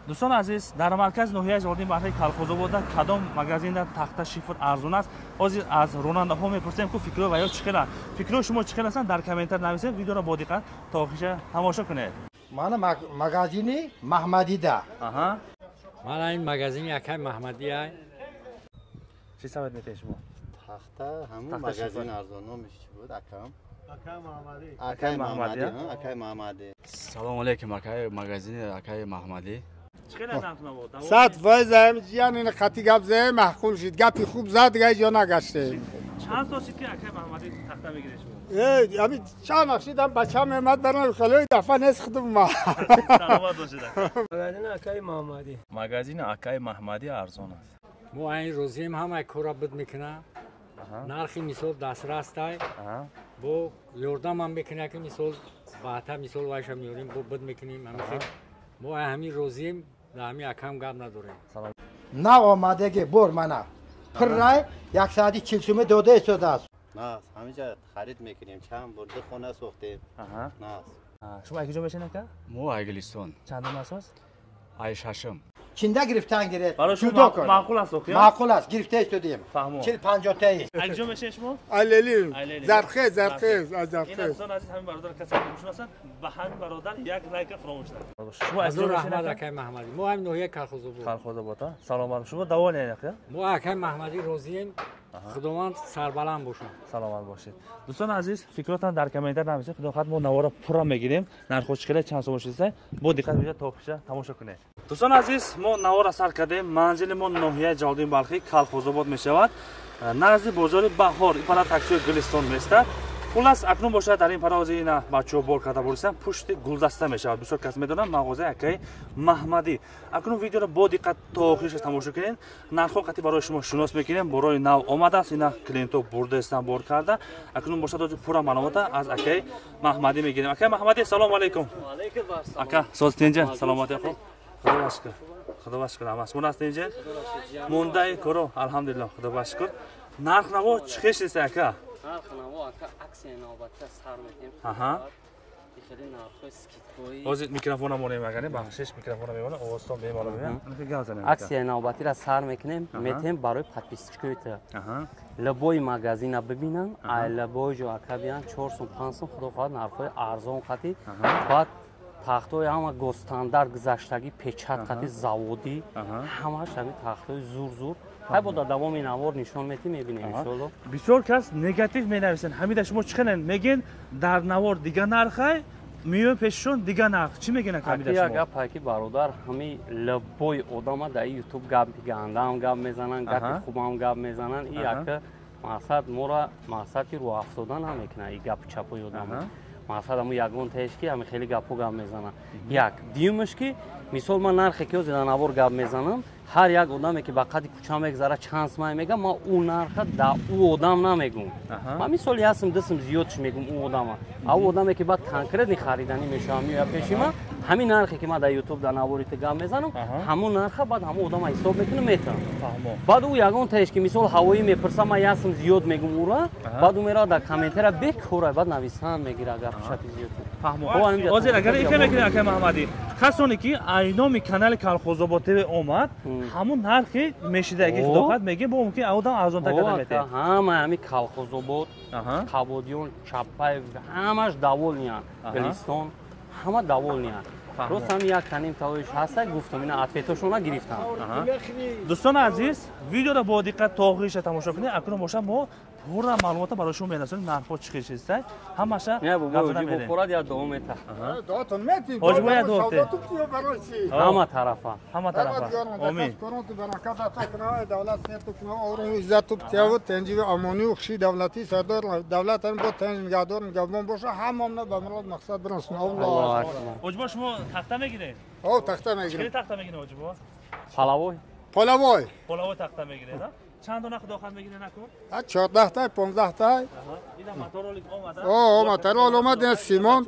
دوستان عزیز در مرکز ناحیه جاردین بحری کالخوزآباد کدام مغازین در تخت شیفر ارزون است از راننده ها میپرسیم که فکر و یا چقدر فکر شما چقدر هستن در کامنتر نویسید ویدیو را با دقت تا آخرش تماشا کنید من مغازین محمدی ده من این مغازین اکای محمدی ای چی سبب میته شما تخته همون مغازین ارزون میشه بود اکای محمدی سلام علیکم اکای مغازین اکای محمدی چقدر نرخ بود 100 فایز یعنی این خطی گپ زه محقول شد گپی خوب زد دیگه جا نگشته چند تا شد که اکای محمدی تخته میگیره شما همین چند نقشیدم بچه‌م اومد برام خلوی دفعه نس خدم ما سلامت باشید مغازین اکای محمدی مغازین اکای محمدی ارزون است ما این روزیم هم ای کارا بد میکنه نرخی مثال دسترس است بو یوردام هم میکنه که مثال باتا مثال وایش میاریم بو بد میکنیم همیشه ما همین روزیم همین اکام گام نداریم نه آماده که بر منه پر رای یک ساعتی 40 تومه داده شده است نه همینجا خرید میکنیم چند برده خونه سوختیم نه شما اکی جا بشین که ما ایگلیستون چندم اساس ای ششم چنده گرفتن گرفت برای شما معقول است اوکی معقول است گرفته شدیم فهمو 40 50 تایی اکی جا بشین شما علیلی زرخیز از این زرخیز دوستان عزیز همین برادر کسایی که میشناسن به همین برادر یک لایک فراموش نکنید شما از رحمت اکای محمدی ما هم نوحیه کالخوزآباد سلام علیکم شما دوال نه ما اکای محمدی روزیم خداوند سربلند باشه سلامت باشید دوستان عزیز فکراتان در کامنتر نویسید خدا خاطر ما نوارا پورا میگیریم نرخ چقدر چند سو باشید با دقت ویدیو تا آخرش تماشا کنید دوستان عزیز ما نوارا سر کردیم منزل ما ناحیه جالدین بلخی کالخوزآباد میشود نزد بازار بهار این پرا تاکسی گلستون میستاد خلاص اکنون باشد در این پراز اینا بچه‌ها بار کرده بودن پشت گلدسته میشود بسیار کس میدونن مغازه اکای محمدی اکنون ویدیو را با دقت تا آخرش تماشا کنین نرخ قطعی برای شما شناس میکنیم برای نو آمده است اینا کلینتو برده استن بار کرده اکنون باشد از پورا معلومات از اکای محمدی میگیریم اکای محمدی سلام علیکم و علیکم السلام اکا سلامت جان سلامتی خوب خدا باشکر خدا باشکر همسون است اینجا مونده کرو الحمدلله خدا باشکر نرخ نوا چقش است اکا نرخ نوا اکا عکس نوبت سر میتیم خیلی نرخ اسکیتوی اوزید میکروفون مونه میگنه بخشش میکروفون میمونه اوستون بیمالا میگن عکس نوبتی را سر میکنیم میتیم برای پادپیسچکویت لبوی مغازین ببینن لبوی جو اکا بیان 400 500 خدا خواهد نرخ ارزان قطعی بعد تختای هم گستاندار گذشتگی پیچت قطعی زاودی همش همین تختای زور های با دوام این نوار نشان میتی میبینیم انشالله بسیار کس نگاتیو مینویسن همین شما چخنن میگین در نوار دیگه نرخه میو پیششون دیگه نرخ چی میگین همین شما اگه پاکی برادر همین لبوی آدم در یوتیوب گپ گنده هم گپ میزنن گپ خوب هم گپ میزنن این اگه مقصد مورا مقصدی رو افتادن هم میکنه این گپ چپوی آدم مقصد همون یگون تهش که همین خیلی گپو گپ میزنن یک دیومش که مثال من نرخی که زدن نوار گپ میزنم هر یک آدمی که با قد کوچا میگذره چانس میگم ما اون نرخ دا او آدم نمیگم من مثالی هستم دستم زیادش میگم اون آدم او آدمی که بعد کانکرت خریدنی میشم یا پیشیما همین نرخی که ما در یوتیوب در نواری گپ میزنم همون نرخ بعد همون آدم حساب میکنه میتونم بعد او یگون تهش که مثال هوایی میپرسم من هستم زیاد میگم او را بعد او میرا در کامنتر بکوره بعد نویسان میگیره اگر شپی زیاد فهمو وزیر اگر این میکنه اکای محمدی کسانی که اینامی کانال کالخوزآباد اومد همون نرخی میشیده اگه خداخواد میگه با ممکن آدم ارزان تر میته همین کالخوزآباد قبادیون چپای همش داولنیان گلستون همه داولنیان روز هم یک کنیم تاویش هسته گفتم اینا اتفیتاشون گرفتن دوستان عزیز ویدیو را با دقت تا آخرش تماشا کنید اکنون باشم ما پورا معلومات براشون میرسونیم نرخ چقدر است همش نه بابا جو پورا یا دوم میته دوتون میتی حاجبو یا دوته همه طرفه امین دولت سرت کنه اور عزت تو تیاو تنجی امانی و خشی دولتی سردار دولت هم با تنج نگهدار نگهبان باشه همم نه به مراد مقصد برسون الله حاجبو شما تخته میگیرید او تخته میگیرید چه تخته میگیرید حاجبو پلاوی تخته میگیرید چند دونه داخل میگیره نکن 14 تا 15 تا اینا موتور اومده موتور اومده سیمان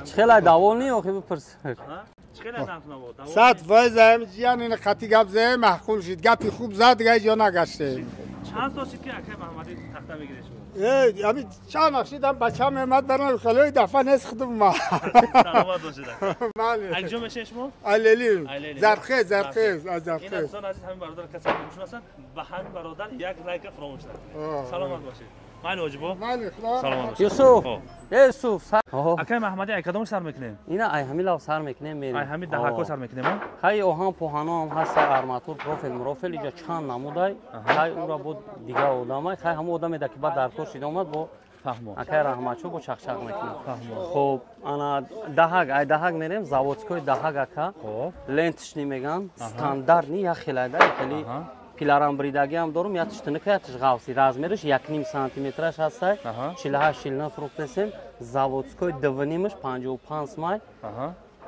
چخیل داولنی آخه بپرس چخیل نرخ نبود 100 فایز یعنی این خطی گپ زه محقول شد گپی خوب زد دیگه جا نگشته چند تا شد که اکای محمدی تخته میگیره شما ای چند نقشیدم بچه هم امد برن خلوی دفعه نسختم ما سلامت باشید بله اگجا میشه شما علیلی علیلی. زرخیز از این زرخیز دوستان عزیز همین برادر کسایی که میشناسن به همین برادر یک لایک فراموش نکنید سلامت باشید مال واجبو بله خدا سلامت باشید یوسف یوسف سر اکای محمدی ای کدوم سر میکنیم اینا ای همین لو سر میکنیم میریم ای همین دهکو سر میکنیم خیلی اوهام پوهانا هم هست آرماتور پروفیل اینجا چند نمودای خیلی او را بود دیگه آدمای خیلی همه آدمی که بعد در کورس اومد با فهمو اکای رحمتشو با چخچق میکنیم خب انا دهگ میریم زاودسکوی دهگ اکا لنتش نمیگن استاندارد نی یا خیلی خیلی پیلارم بریدگی هم دارم یا تشتنکاتش غوسی размерش 1.5 سانتیمترش هست 48 فروختیم زاودسکوی دوونیمش 55 مای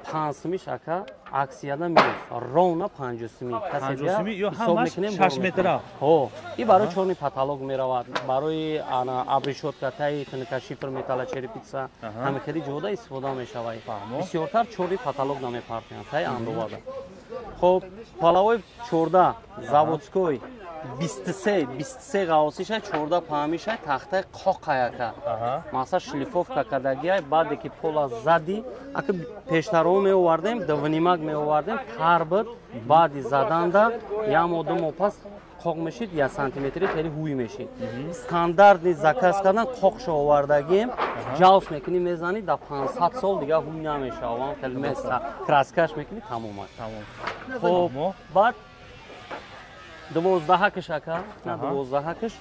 5 میش اکا اکسیادا میریم رونا 50 می پنجوسمی یا همش 6 متر ها این برای چونی پاتالوگ میرواد برای انا ابریشوت کاتای تنکا شیفر متال چریپیتسا همه خیلی جودا استفاده میشواد بسیارتر چوری پاتالوگ نمی پارتیان تای اندوادا خب پالاوی 14 زاودسکوی 23 غواسیش 14 پامیش تخته قاقایکا مثلا شلیفوفکا کداگی بعد که پولا زدی اگه پیشترو می آوردیم دوونیماگ می آوردیم تربت بعد زدنده یا مودم پس قاق میشید یا سانتیمتری خیلی هوی میشید استاندارد زکاس کردن قاقش آوردگیم جاوس میکنی میزنی در 500 سال دیگه هوی نمیشه اون کلمه کراسکاش میکنی تمام خب بعد 12 کش اکا نه 12 کش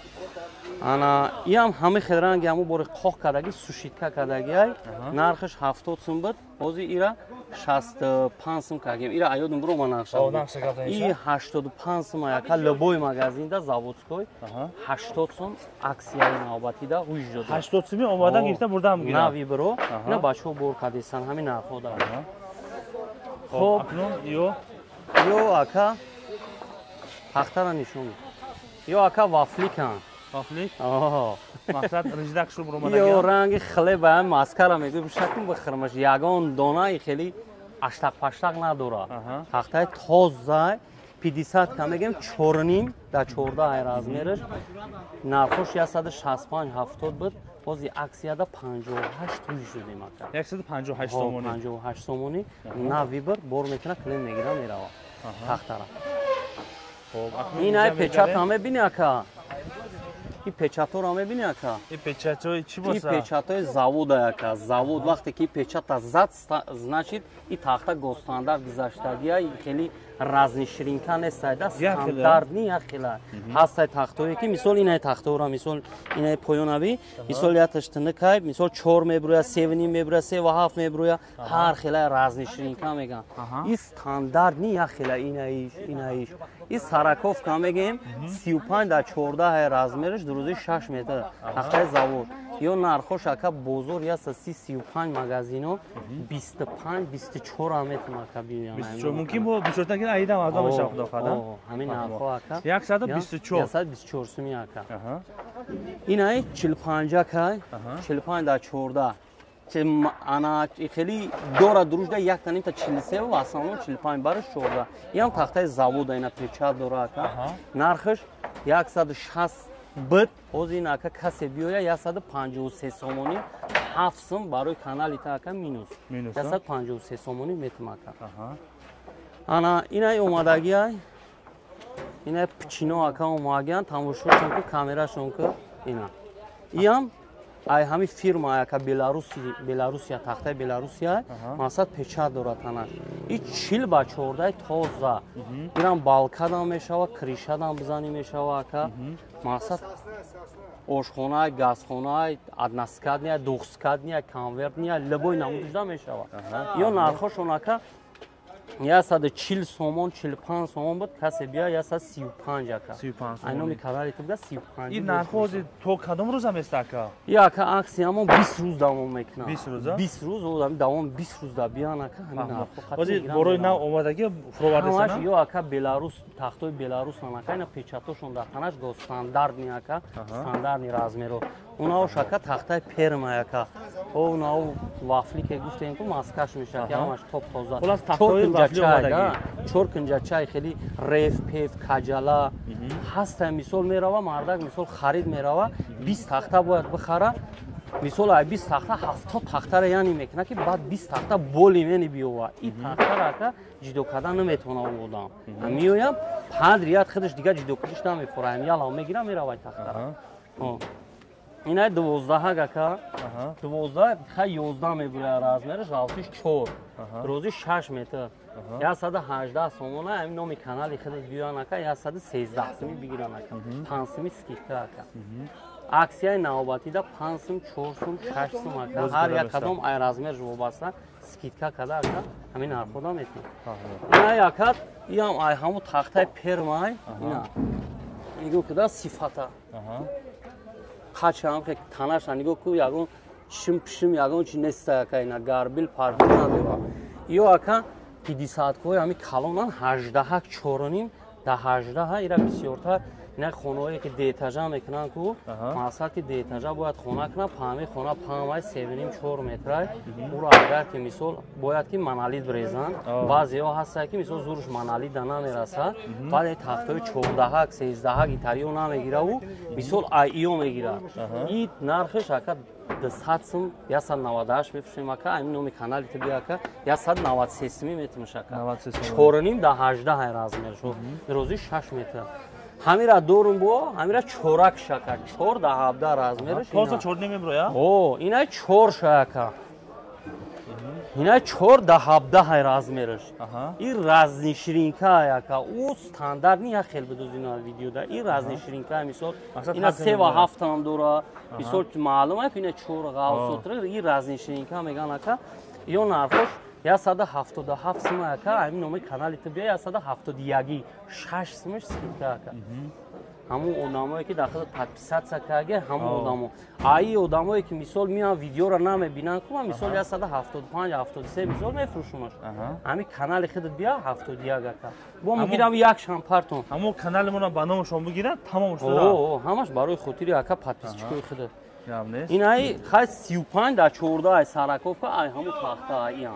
انا یم همه خیرانگی همو بور قاق کداگی سوشیتکا کداگی نرخش 70 سوم بود اوزی ایرا 65 سوم کاگیم ایرا ایودم برو ما نقشه ای 85 سوم اکا لبوی ماگازین دا زاودسکوی 80 سوم اکسیای نوبتی دا وجود 80 سومی اومدن گرفته بردم میگیرم ناوی برو نه بچو بور کدیسن همین نرخو دا خب اکنون یو اکا هختر نشون یو اکا وافلی کن وافلی مقصد رجدک شو برو مدگی یو رنگ خلی به هم ماسکارا میگه بشکن بخرمش یگان دانای خیلی اشتاق پشتاق نداره هختر تازه 50 کم میگم 4.5 در 14 ای размерش نرخش 165 70 بود بازی اکسیادا 58 توی شدیم اکا 158 تومانی 58 تومانی ناوی بر میکنه کلیم میگیرم میره هختر این ای پیچات همه بینی اکا این پیچات رو همه بینی اکا این پیچات چی باشه؟ این پیچات زاود اکا زاود وقتی که پیچات زد значит این تخته گستاندار گذاشتگی خیلی رازنی شرینکا نیست استاندارد نی خیلی هست تختایی که مثال این تخته را مثال این پایونابی مثال یا تشتنکای مثال 4 میبرویا 7 میبرویا 3 و 7 میبرویا هر خیلی رازنی شرینکا میگن این استاندارد نی خیلی اینایش این سراکوف کام میگیم 35 در 14 размерش دروزی 6 متر تخته زاود یا نرخش اکا بزرگ یا 35 مغازینو 25 24 متر مکعبی ممکن بود بچورتن که ایدم از باشه خدا خدا همین نرخو اکا 124 124 سومی اکا اینای 45 اکا 45 در 14 که انا خیلی دورا دروجدا یک تنیم تا 43 و اصلا 45 برش 14 این تخته زاود اینا پیچا دورا اکا نرخش 160 بود اوز این اکا کسی بیویا 153 سومونی 7 سوم برای کانال ایتا اکا مینوس 153 سومونی میتم اکا انا اینای اومدگی های اینای پچینو اکا اومدگیان تماشو چون که کامراشون که اینا این ای همین فیرما اکا بلاروسیا تخته بلاروسیا مقصد پیچات داره تنش این 40 با 14 تازه ایران بالکادام میشوه کریشادام بزنی میشوه اکا مقصد آشخانه گازخانه ادناسکاد نیا دوخسکاد نیا کانورت نیا لبوی نمودجدا میشوه یا نرخشون اکا 140 سومون 45 سومون بود کسی بیا 135 اکا 35 سومون اینو میکردی تو 35 این نرخوز تو کدوم روز هم است اکا یا اکا عکسی همون 20 روز دوام میکنه 20 روز 20 روز دوام 20 روز دا بیان اکا همین نرخو بازی برای نو اومدگی فرووردسنا یا اکا بلاروس تختوی بلاروس اکا اینا پیچاتوشون در تنش گو استاندارد نی اکا استاندارد نی размерو اونها شکا تخته پرما یکا اونها وافلی که گفتیم که ماسکش میشه که همش توپ توزا خلاص تختای وافلی اومدگی چور کنجا چای خیلی ریف پیف کجالا هست مثال میروه مردک مثال خرید میروه 20 تخته باید بخره مثال 20 تخته 70 تخته را یعنی میکنه که بعد 20 تخته بولی منی بیوه این تخته را که جدو کردن نمیتونه اون میویم 5 ریال خودش دیگه جدو کردش نمیفوره یالا میگیرم میروه تخته را اینه 12 گکا 12 خیلی 11 میبره رازمرش راوتیش 4 روزی 6 متر 118 سومونه همین نومی کانالی خودت بیان که 113 سمی بگیرن که 5 سمی سکیتر که اکسیای نوبتی دا 5 سم 4 سم 6 سم که هر یک کدام ای رازمرش وابسته سکیتکا کدا که همین هر خدا میتونه اینا یکات یم ای همو تخته پرمای اینا میگو که دا صفتا قاچم که تناش نگو کو یاگون شم یاگون چی نستا که اینا گاربیل پارک ندیوا یو اکا 50 کوی همین کالونان 18 چورونیم ده 18 ایرا بسیارتر اینا خونه‌ای که دیتاژا میکنن کو مثلا که دیتاژا باید خونه کنه پامی خونه پامای 3.5 4 متر او اگر که مثال باید که منالید بریزن بعضی‌ها هست که مثال زورش منالید نمیرسه بعد تختای 14 13 گیتاریو نمیگیره و مثال ایو میگیره این نرخش اکا 200 سم 198 بفروشیم که همین نومی کانالی تو بیا که 193 سمی میتونه که 4.5 ده 18 رازمر شو روزی 6 متر همیرا دورم بو همیرا چورک شکر 4 ده 17 رازمرش پاسا 4 نمیبره یا او اینا 4 شکر اینا 4 ده 17 رازمرش این رازنی شرینکا یا او استاندارد نی خیلی بدوز اینا ویدیو دا این رازنی شرینکا مثال اینا 3 و 7 هم دورا مثال معلومه که اینا 4 غاوسوتر این رازنی شرینکا میگن که یا نرخش 177 سم که همین نومی کانالی تو بیا 171 6 سمش سکیتا که همون آدمایی که داخل تدپیسات سکاگه همون آدمو ای آدمایی که مثال میان ویدیو را نمیبینن که مثال 175 73 مثال میفروشونش همین کانال خودت بیا 71 که با میگیرم یک شامپارتون همون کانالمون با نام شما بگیرن تمام شده همش برای خاطری اکا پادپیسچوی خودت این ای خاص 35 در 14 سرکوف ای همون تخته ای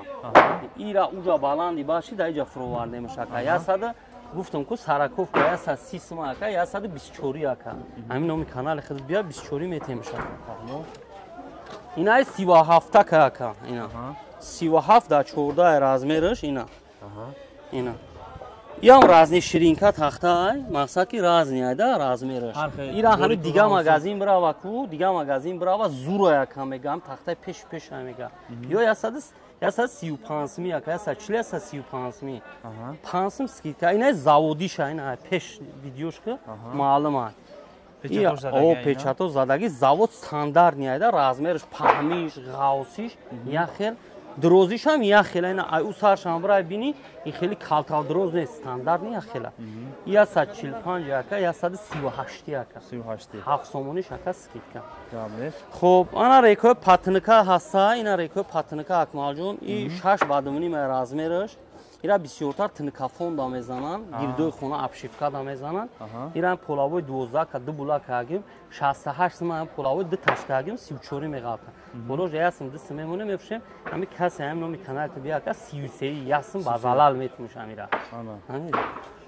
ایرا اوجا بالندی باشی در اینجا فروورده میشه که 100 گفتم که سرکوف که 130 سم که 124 که همین نومی کانال خود بیا 24 میته میشه این ای 37 که اینا 37 در 14 رازمرش اینا یا رازنی شرینکا تخته ای مقصد که رازنی ایده رازمرش ایرا همین دیگه مگازین برا و کو دیگه مگازین برا و زورا یکم میگم تخته پیش میگم یا 135 سمی یا 140 135 سمی 5 سم سکیتکا اینا زاودیش اینا پیش ویدیوش که معلومه او پیچاتو زدگی زاود استاندارد نیایده رازمرش پهمیش غاوسیش یا خیل دروزیش هم یا خیلی اینا او سرش هم برای بینی این خیلی کالتال دروز نیست استاندارد نیه خیلی یا 145 یکا یا 138 یکا 7 سومونیش یکا سکیتکا خب انا ریکوی پاتنکا هستا اینا ریکوی پاتنکا اکمال جون این 6 بادمونی من رازمرش اینا بسیارتر تنکافون دا میزنن گیردوی خونه ابشیفکا دا میزنن اینا پولاوی 12 که 2 بولا کاگیم 68 سم هم پولاوی 2 تاش کاگیم 34 میگاتا بولو جیاسم 2 سم مونه میفشیم همین کسی هم نومی کانال تو بیا که 33 یاسم بازالال میتونش امیرا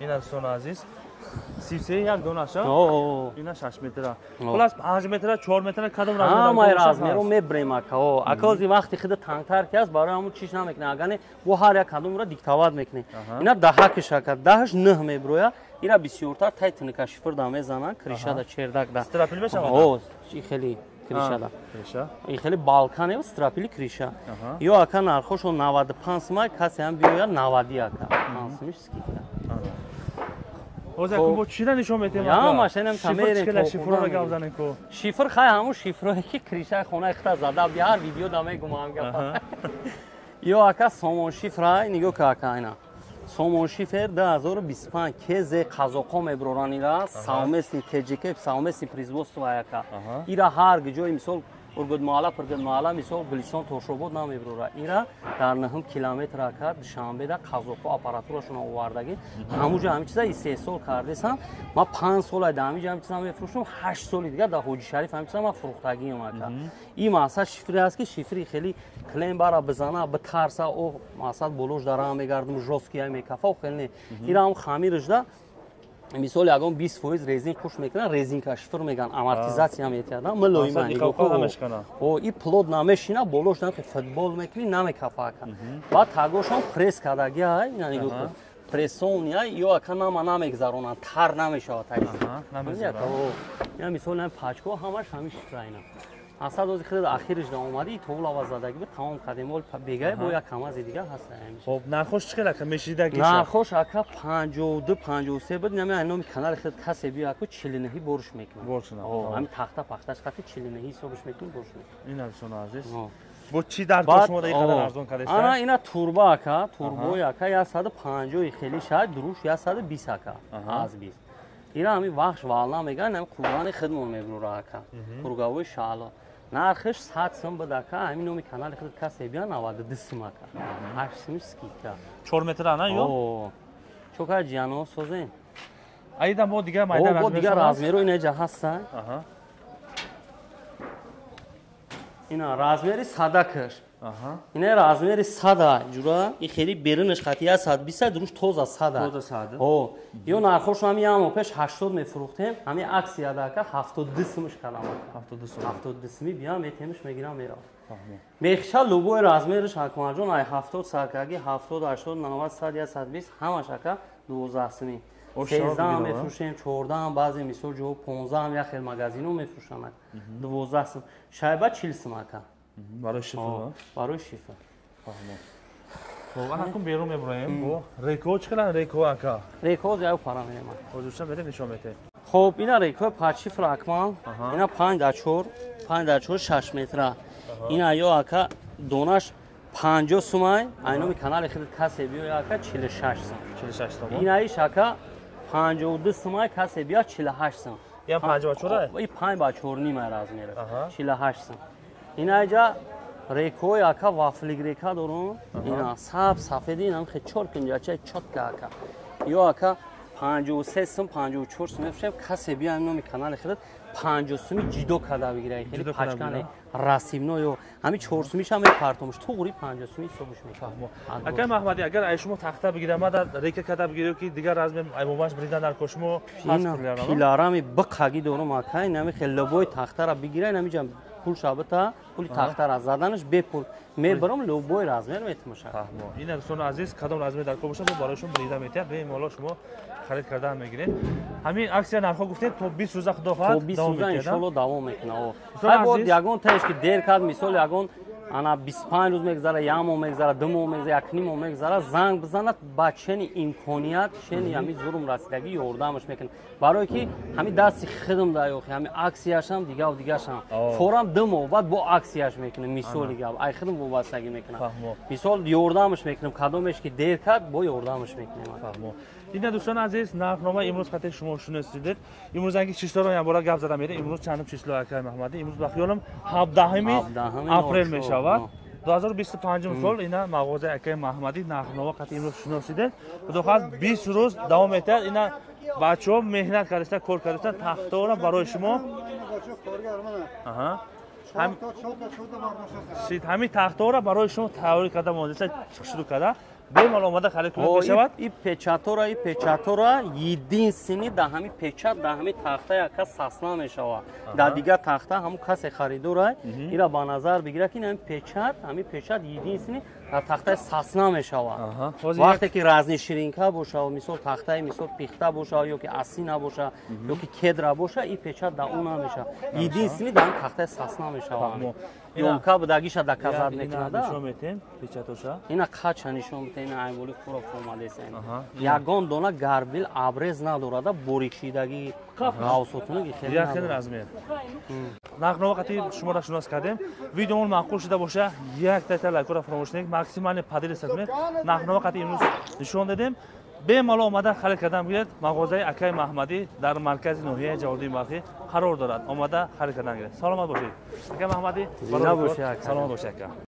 اینا سون عزیز 33 یک دوناشا اینا 6 متر خلاص 5 متر 4 متر کدوم رازمر رو میبریم اکازی وقتی خود تانگتر کس برای همون چیش نمیکنه اگه بو هر یک کدوم رو دیکتاوات میکنه اینا 10 کشکر 10 9 میبرویا اینا بسیارتر تایتن کاشفر دا میزنن کریشا دا چردک دا استراپیل بشه این خیلی کریشا دا این خیلی بالکانه و استراپیل کریشا یا اکا نرخوش 95 سم کسی هم بیویا 90 اکا 5 سمش سکیتکا اوزا کو چیزا نشون میدیم یا ماشینم تمیره شفر رو گاوزنن کو شفر خای همون شفره که کریشا خونه اختا زده بیا هر ویدیو دامه گمام گفت یا اکا سومون شفرای نگو که اکا اینا سومون شفر 2025 که ز قزاقام ابرورانی را ساومسی تجیکه ساومسی پریزوست و اکا ایرا هر گجوی مثال ургудмоала пургудмоала мисол гулистон тошобод намебурора ира дар 9 километр ака душанбеда қазоқо аппаратурашон овардаги ҳамуҷа ҳами чиза 3 сол кардесам ма 5 сол ҳамиҷа ҳами чиза мефурӯшам 8 соли дигар дар ҳоҷи шариф ҳами чиза ма фурӯхтагиам ака ин масъал шифри аст ки шифри хеле клем бара бизана битарса о масъал болош дара мегардум жосткия мекафа хеле ира ҳам хамирашда мисол ягон 20% резин хуш мекунан резинка шифр меган амортизация метиядам млоима о и плод намешина болош нам футбол мекуни намекафа баъд тагошам пресс кардаги ай яни прессон ё ака нама намегзаронан тар намешавад я мисол нам пачко ҳамаш ҳамин шифраина асад ози хеле ахириш да омади товлава задаги тамом кардем ол бегай бо як камази дигар ҳаст хоб нархош чӣ хела мешидаги нархош ака 52 53 буд нами номи канали хеле касе бия ака 49 борш мекунам боршна ҳами тахта пахташ хати 49 ҳисобш мекунам борш ин алсон азиз бо чи дар дошмо да иқадар арзон кардест ана ина турба ака турбои ака 150 хели шаид дуруш 120 ака аз 20 ира ҳами вахш вална меган ҳами қурбани хидмон мебурора ака тургавои шаъло нархиш 100 сум буд ака ҳамин номи канали хеле касе бия 92 сум ака 8 сум скидка 4 метр ана ё чока ҷано созем айда мо дигар майда размер дигар размеро ина ҷа ҳаста ина размери садакаш ина размери сада ҷура и хели берунаш хати 120 дуруш тоза сада о ё нархош ҳами ямо пеш 80 мефурӯхтем ҳами аксияда ака 72 сумш кардам 72 суми бия метемиш мегирам мера мехша лугои размериш акмаҷон ай 70 саркаги 70 80 90 100 120 ҳамаш ака 12 суми 13 мефурӯшем 14 баъзе мисол ҷо 15 як хел магазино мефурӯшанд 12 сум шайба 40 сум ака барои шифр барои шифр хоб ана кум берун мебурем бо реко чӣ хелан реко ака реко я пара мема ҳозирша берем нишон мете хоб ина реко пачифр акмал ина 5-4 5-4 6 метра ина ё ака донаш 50 сумай айноми канали хеле касе биё ака 46 сум 46 сум ина иш ака 52 сумай касе биё 48 сум я 5-4 и 5-4 нима размер 48 сум ина ҷа рекои ака вафлик река дорум ина саб сафеди инам хе чоркинҷача чотка ака ё ака 53 сум 54 сум мефушем касе биё номи канали хеле 50 суми ҷидо карда бигирай хеле пачкане расимно ё ҳами 4 сумиш ҳам мепартомш туғри 50 суми ҳисобш мекунам ака маҳмади агар ай шумо тахта бигирам дар река карда бигирё ки дигар размер аймомаш бридан дар кошмо пиларами биқаги дорум ака инами хеле лобои тахтара бигирай намиҷам пул шабата пули тахтара заданаш бепул мебарам лобои размер метмошад ин арсон азиз кадом размер дар ко бошад бароишон брида метиҳад бемоло шумо харид карда мегиред ҳамин аксия нархо гуфтед то 20 рӯза худо хоҳад 20 рӯза иншоалло давом мекунад ҳай бод ягон таиш ки дер кард мисол ягон ана 25 рӯз мегзара як моҳ мегзара 2 моҳ мегзара якним моҳ мегзара занг бизанад ба чени имконият чени ҳами зурум расидагӣ ёрдамаш мекунад барое ки ҳами дасти хидм да ёхи ҳами аксияшам дигав дигашам форам 2 моҳ баъд бо аксияш мекунем мисоли гап ай хидм вобастагӣ мекунам мисол ёрдамаш мекунем кадомеш ки дер кард бо ёрдамаш мекунем ина дӯстони азиз нархномаи имрӯз хати шумо шуносидед имрӯз анги числоро ям бора гап зада меда имрӯз чандум число акай маҳмадӣ имрӯз ба хиёлам 17 апрел мешавад 2025 сол ина мағозаи акай маҳмадӣ нархнома хати имрӯз шуносидед худохоҳад 20 рӯз давом метавад ина бачаҳо меҳнат кардастан кор кардастан тахтора барои шумо ҳамин тахтора барои шумо тайёрӣ карда муҳандиса шурӯъ карда бемал омада харид кунед мешавад и печатора единствени да ҳами печат да ҳами тахта яка сасна мешавад да дигар тахта ҳамун касе харидора ира ба назар бигира ки ҳами печат единствени да тахтаи сасна мешавад вақте ки разни ширинка боша мисол тахтаи мисол пихта боша ё ки асина боша ё ки кедра боша и печат да он намешавад единствени да ҳами тахтаи сасна мешавад ёмка будагиша да казат мекунада нишон метем печатоша ина қача нишон метем ина айболи хӯрок омадеса ягон дона гарбил абрез надорада борикшидаги ғавсотунги хеле размер нархнома хати шуморо шинос кардем видеомон маъқул шуда боша як тайта лайкора фаромӯш накунед максимални падили сакунед нархнома хати имрӯз нишон дадем bemalol omada xarid qilgan bo'ladi. Mag'ozai Akay Mahmadiy dar markazi nohiya Javodiy Maxi qaror dорад. Omada xarid qilgan. Salomat bo'ling. Akay Mahmadiy, Salomat bo'ling aka. Salomat bo'ling aka.